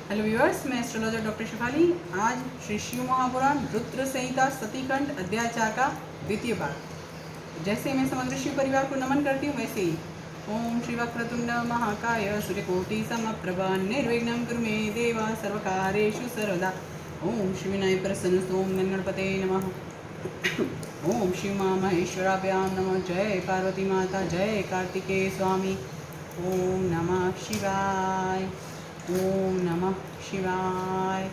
Hello viewers, मैं astrologer doctor Shifali. आज श्री शिव महापुराण रुद्र संहिता सतीखंड अध्याय 4 का द्वितीय भाग। जैसे मैं समग्र शिव परिवार को नमन करती हूँ, वैसे ही ओम श्री वक्रतुंड महाकाय सूर्यकोटि समप्रभा निर्विघ्नं कुरु मे देव सर्वकार्येषु सर्वदा। ओम श्री विनायक प्रसन्न ओम गणपते नमः। ओम शिव महेश्वराभ्यां नमः। जय पार्वती माता, जय कार्तिकेय स्वामी। ओम नमः शिवाय। ओम नमः शिवाय।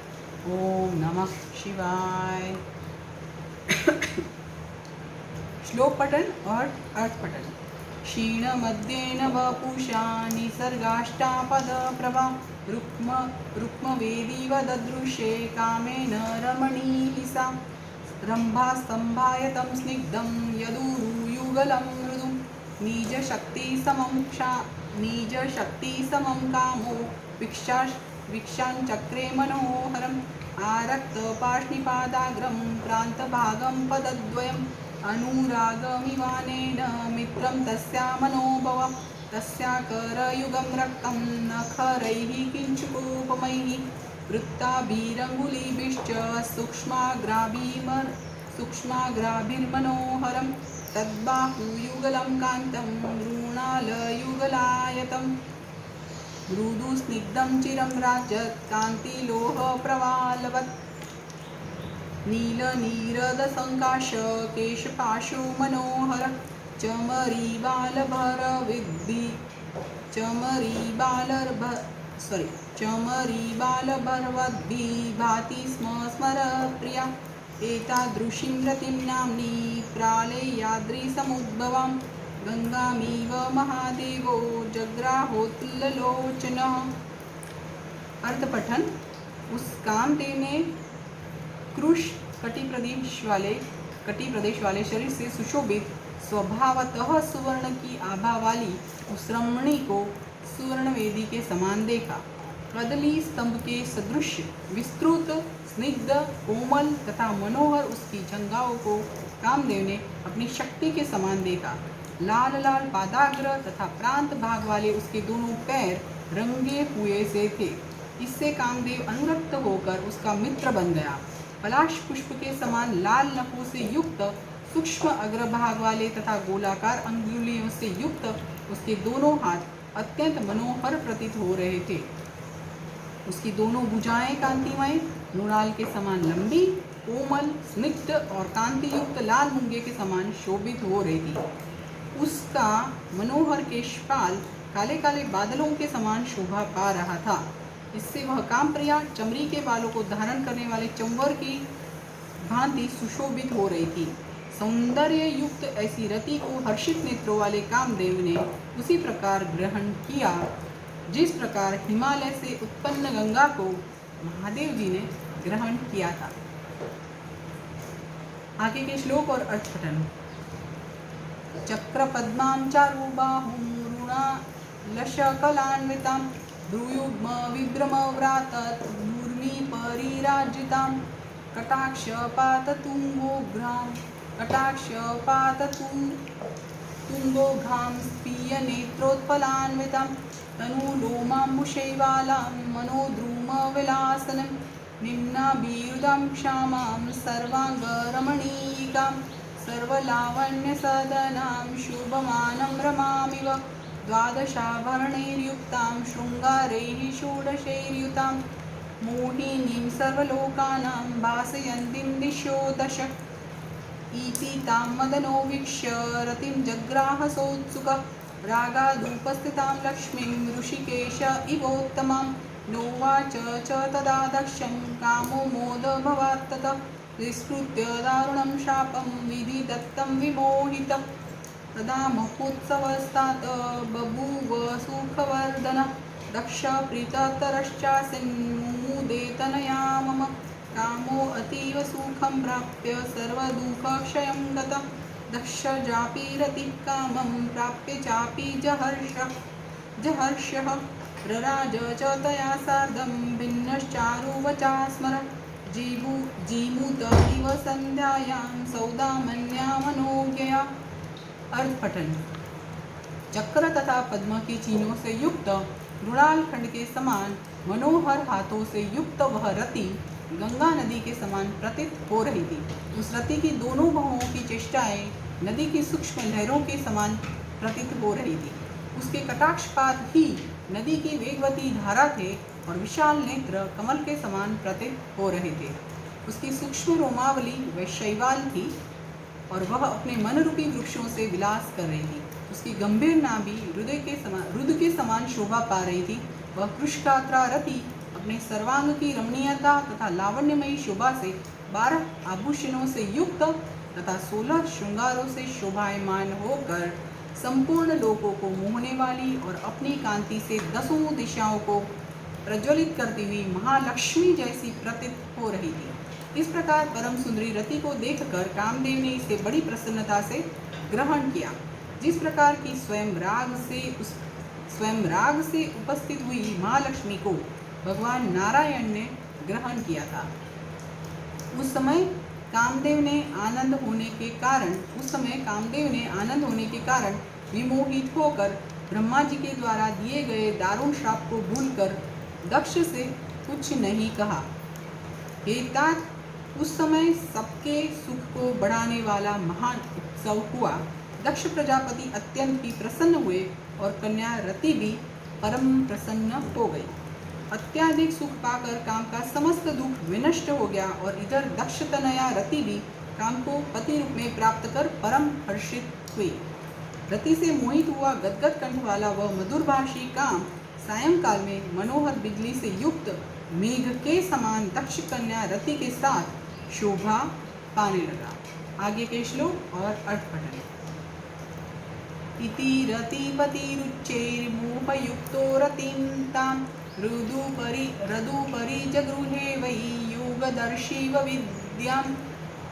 ओम नमः शिवाय। श्लोक पठन और अर्थ पठन। क्षीण मध्येन वपुषा निसर्गाष्टापद प्रभा रुक्म वेदीव ददृशे कामेन रमणीः सा रम्भास्तम्भायतं स्निग्धं यदुरुयुगलं मृदुं निजशक्तिसमं कामो वीक्षाञ्चक्रे मनोहरम् आरक्तपाष्णिपादाग्रं प्रान्तभागं पदद्वयम् अनुरागमिवानेन मित्रं तस्या मनोभव तस्या करयुगं रक्तं नखरैः किञ्चिकोपमैः वृत्ताभिरङ्गुलीभिश्च सूक्ष्माग्राभिर्मनोहरं तद्बाहुयुगलं कान्तं मृणालयुगलायतं मृदुस्निग्धं चिरं राजत् कान्तिलोहप्रवालवत् नीलनीरदसङ्काश केशपाशो मनोहर चमरीबालभरवद्भिः भाति स्म स्मरप्रिया एतादृशीं रतिं नाम्नी प्रालेयाद्रिसमुद्भवां गङ्गामिव महादेवो जग्राहोत्लोचनः। अर्थ पठन। उस कामदेव ने कृश कटी प्रदेश वाले शरीर से सुशोभित स्वभावतः सुवर्ण की आभा वाली उस रमणी को सुवर्ण वेदी के समान देखा। कदली स्तंभ के सदृश विस्तृत, स्निग्ध, कोमल तथा मनोहर उसकी जंघाओं को कामदेव ने अपनी शक्ति के समान देखा। लाल लाल पादाग्र तथा प्रांत भाग वाले उसके दोनों पैर रंगे हुए से थे। इससे कामदेव अनुरक्त होकर उसका मित्र बन गया। पलाश पुष्प के समान लाल नखों से युक्त, सूक्ष्म अग्रभाग वाले तथा गोलाकार अंगुलियों से युक्त उसके दोनों हाथ अत्यंत मनोहर प्रतीत हो रहे थे। उसकी दोनों भुजाएं कांतिमय मृणाल के समान लंबी, कोमल, स्निग्ध और कांतियुक्त लाल मूंगे के समान शोभित हो रही थी। उसका मनोहर केशपाल काले काले बादलों के समान शोभा पा रहा था। इससे वह कामप्रिया चमड़ी के बालों को धारण करने वाले चंवर की भांति सुशोभित हो रही थी। सौंदर्य युक्त ऐसी रति को हर्षित नेत्रों वाले कामदेव ने उसी प्रकार ग्रहण किया जिस प्रकार हिमालय से उत्पन्न गंगा को महादेव जी ने ग्रहण किया था। आगे के श्लोक और अर्थ पठन। चक्र पद्मां चारुबाहुं मृणालशकलान्वितां भ्रूयुग्म विभ्रम व्रातत् भूर्मि परिराजितां कटाक्षपाततुङ्गोघां स्पीयनेत्रोत्पलान्वितां तनुलोमाम्बुशैवालां मनोद्रुमविलासनं निम्नाभिरुदां क्षामां सर्वाङ्गरमणीयिकां सर्वलावण्यसदनां शुभमानं रमामिव द्वादशाभरणैर्युक्तां शृङ्गारैः षोडशैर्युतां मोहिनीं सर्वलोकानां भासयन्तीं दिशो दश इति तां मदनो वीक्ष्य रतिं जग्राह सोत्सुकः रागादुपस्थितां लक्ष्मीं ऋषिकेश इवोत्तमां नोवाच च तदा दक्षं कामो मोदभवात् ततः निःसृत्य दारुणं शापं विधिदत्तं विमोहितः तदा महोत्सवस्तात् बभूव सुखवर्धनः दक्ष प्रीततरश्चासीन्मुमुदेतनया मम कामो अतीव सुखं प्राप्य सर्वदुःखक्षयं गतः दक्ष जापि रतिः कामं प्राप्य चापि जहर्षः रराज च तया सार्धं भिन्नश्चारुवचा स्मर जीमूत इव सन्ध्यायां सौदामन्या मनोज्ञया। अर्थ पठन। चक्र तथा पद्म की चीनों से युक्त मृणाल खंड के समान मनोहर हाथों से युक्त वह रति गंगा नदी के समान प्रतीत हो रही थी। उस रति की दोनों बाहुओं की चेष्टाएं नदी की सूक्ष्म लहरों के समान प्रतीत हो रही थी। उसके कटाक्षपात ही नदी की वेगवती धारा थे और विशाल नेत्र कमल के समान प्रतीत हो रहे थे। उसकी सूक्ष्म रोमावली व शैवाल थी और वह अपने मन रूपी वृक्षों से विलास कर रही थी। उसकी गंभीर नाभि रुद्र के समान शोभा पा रही थी। वह कृष्णगात्रा रति अपने सर्वांग की रमणीयता तथा लावण्यमयी शोभा से 12 आभूषणों से युक्त तथा 16 श्रृंगारों से शोभायमान होकर संपूर्ण लोकों को मोहने वाली और अपनी कांति से 10 दिशाओं को प्रज्वलित करती हुई महालक्ष्मी जैसी प्रतीत हो रही थी। इस प्रकार परम सुंदरी रति को देखकर कामदेव ने इसे बड़ी प्रसन्नता से ग्रहण किया, जिस प्रकार की स्वयं राग से उपस्थित हुई महालक्ष्मी को भगवान नारायण ने ग्रहण किया था। उस समय कामदेव ने आनंद होने के कारण विमोहित होकर ब्रह्मा जी के द्वारा दिए गए दारुण श्राप को भूलकर दक्ष से कुछ नहीं कहा। हे तात, उस समय सबके सुख को बढ़ाने वाला महान उत्सव हुआ। दक्ष प्रजापति अत्यंत ही प्रसन्न हुए और कन्या रति भी परम प्रसन्न हो गई। अत्याधिक सुख पाकर काम का समस्त दुख विनष्ट हो गया और इधर दक्ष तनया रति भी काम को पति रूप में प्राप्त कर परम हर्षित हुई। रति से मोहित हुआ गदगद कंठ वाला वह मधुरभाषी काम सायंकाल में मनोहर बिजली से युक्त मेघ के समान दक्ष कन्या रति के साथ शोभा पाने लगा। आगे के श्लोक और अर्थ पठन। इति रतिपतिरुच्चैर्मोहयुक्तो रतिं तां रदुपरि जगृहे वै योगदर्शिव विद्यां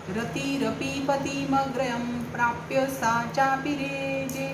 रतिरपि पतिमग्रयं प्राप्य सा चापि रेजे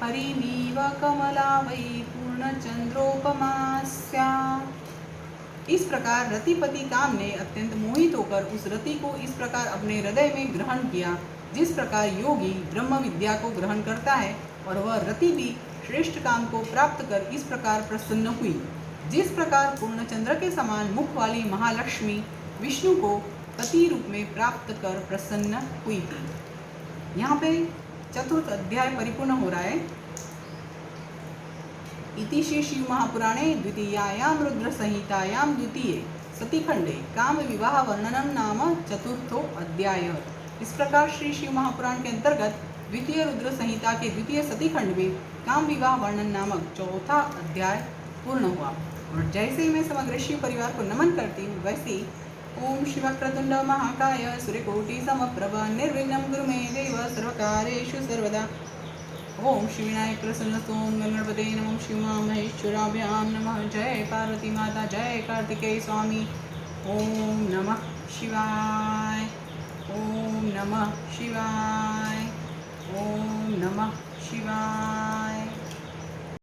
हरिमीव कमला वै पूर्णचंद्रोपमा स्यात्। इस प्रकार रतिपति काम ने अत्यंत मोहित होकर उस रति को इस प्रकार अपने हृदय में ग्रहण किया, जिस प्रकार योगी ब्रह्म विद्या को ग्रहण करता है, और वह रति भी श्रेष्ठ काम को प्राप्त कर इस प्रकार प्रसन्न हुई, जिस प्रकार पूर्णचंद्र के समान मुख वाली महालक्ष्मी विष्णु को पति रूप में प्राप्त कर प्रसन्न हुई थी। यहाँ पे चतुर्थ अध्याय परिपूर्ण हो रहा है। इति श्री शिव महापुराणे द्वितीयायां रुद्र संहितायां द्वितीये सतीखंडे काम विवाह वर्णनम नाम चतुर्थो अध्याय। इस प्रकार श्री शिव महापुराण के अंतर्गत द्वितीय रुद्र संहिता के द्वितीय सतीखंड में काम विवाह वर्णन नामक चौथा अध्याय पूर्ण हुआ। और जैसे ही मैं समग्र शिव परिवार को नमन करती हूँ, वैसे ओम शिवक्रतुंड महाकाय सूर्यकोटि समप्रभ निर्विघ्नं कुरु मे देव सर्वकार्येषु सर्वदा। ओम श्री विनायक प्रसन्न सोम गणपते नमः शिवा महेश्वराभ्यां नमः। जय पार्वती माता, जय कार्तिकेय स्वामी। ओम नमः शिवाय, ओम नमः शिवाय, ओम नमः शिवाय।